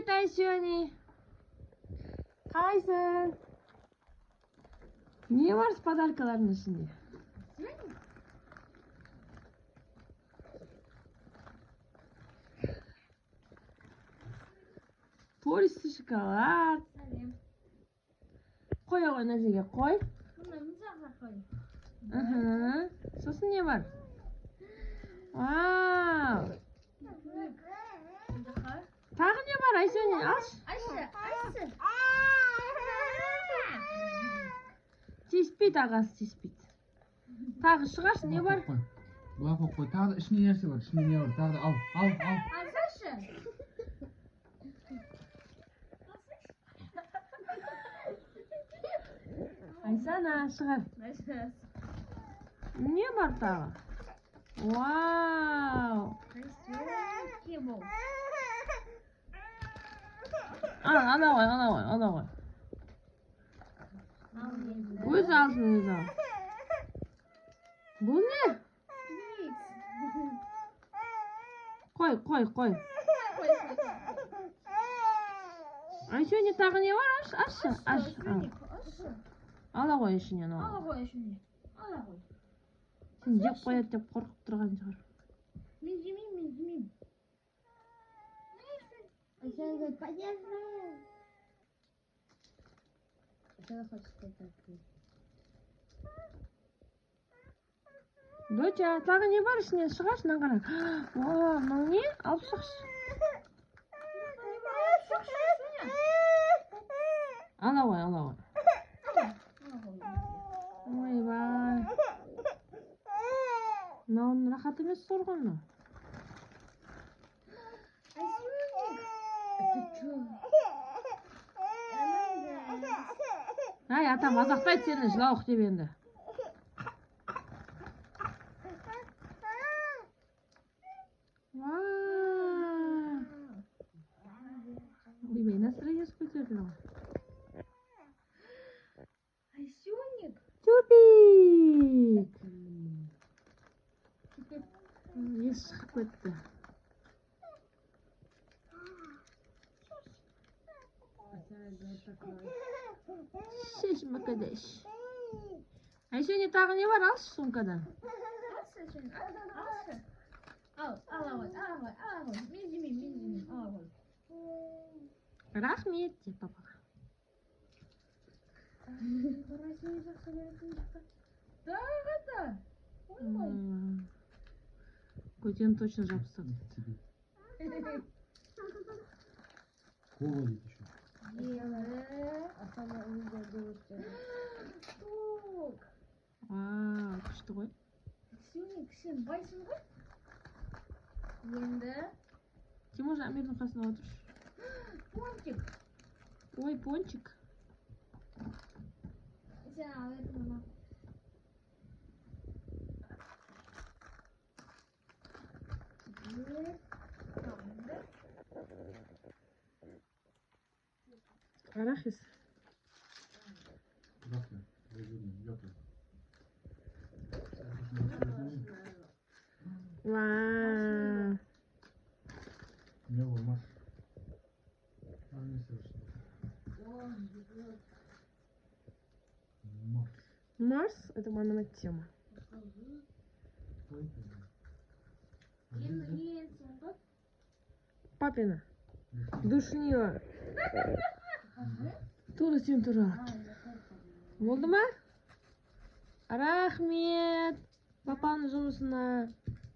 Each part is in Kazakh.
Привет, Айсёни. Қалайсың? Не бар подаркалардың ішінде? Пористі шоколад. Қоя ғой, мына жерге қой. Сосын не бар? Вау! Тағы не бар, Айсёни? Алшы. Тиіспейді, ағасы тиіспейді. Тағы шығаршы, не бар? Бұлақ қой, тағы да ішінде нәрсе бар, ішінде не бар? Тағы да ал. Алсашы. Айсана, шығар. Не бар тағы? Вау! Ана ғой. Өзі алсын, өзі ал. Бұл не? Қой. Айсёни, тағы не бар? Ашшы. Ала ғой ішінен. Сен жеп қояды деп қорқып тұрған шығар. Мен жемеймін. Айсёни, подержи. Что хочешь сказать? Доча, тағы не бар ішінен? Шығаршы, мынаны қара. О, мынау не? Алып шықшы. Ала ғой. Ойбай. Мынауының рахат емес сорғаны. Ай, атам азақтайды сені, жылауық деп енді. Ойбай, настроение көтерді ғой. Айсёник. Тюпик! Ес шығып кетті. Шеш макадеш. Айсёни, тағы не бар? Алшы сумкадан. Ала ғой. Мен жемеймін. Ала ғой. Рахмет, деп папаға. Көтені точно жабыстады. Кола дейді еще. Вау, күшті ғой. Сен байсың ғой? Енді? Тимур Амирдің қасына отыршы. Пончик. Ой, пончик. Сен ал етімін. Арахис. Вау. Не olmaz. Марс – это моя тема. Папина. Душнила. Тура сен тұра. Болды ма? Рахмет. Папаның жұмысына.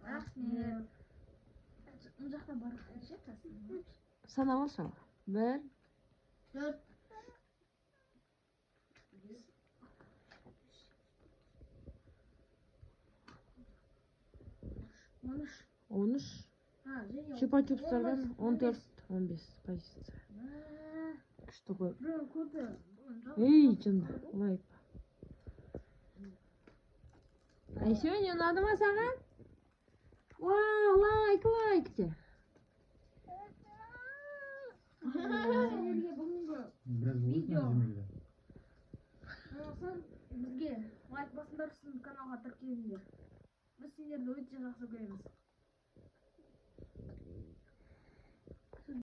Рахмет. Бұл жақта бар. Санап алшы. 1, 4. 13. Чупа-чупстардан 14, 15 позиция. Күшті ғой. Ей, жында, олай айтпа. Айсёни, ұнады ма саған? Вау, лайк де. Biraz видео. Бізге лайк басыңдарсын, каналға тіркеліңдер. Біз сендерді өте жақсы көреміз.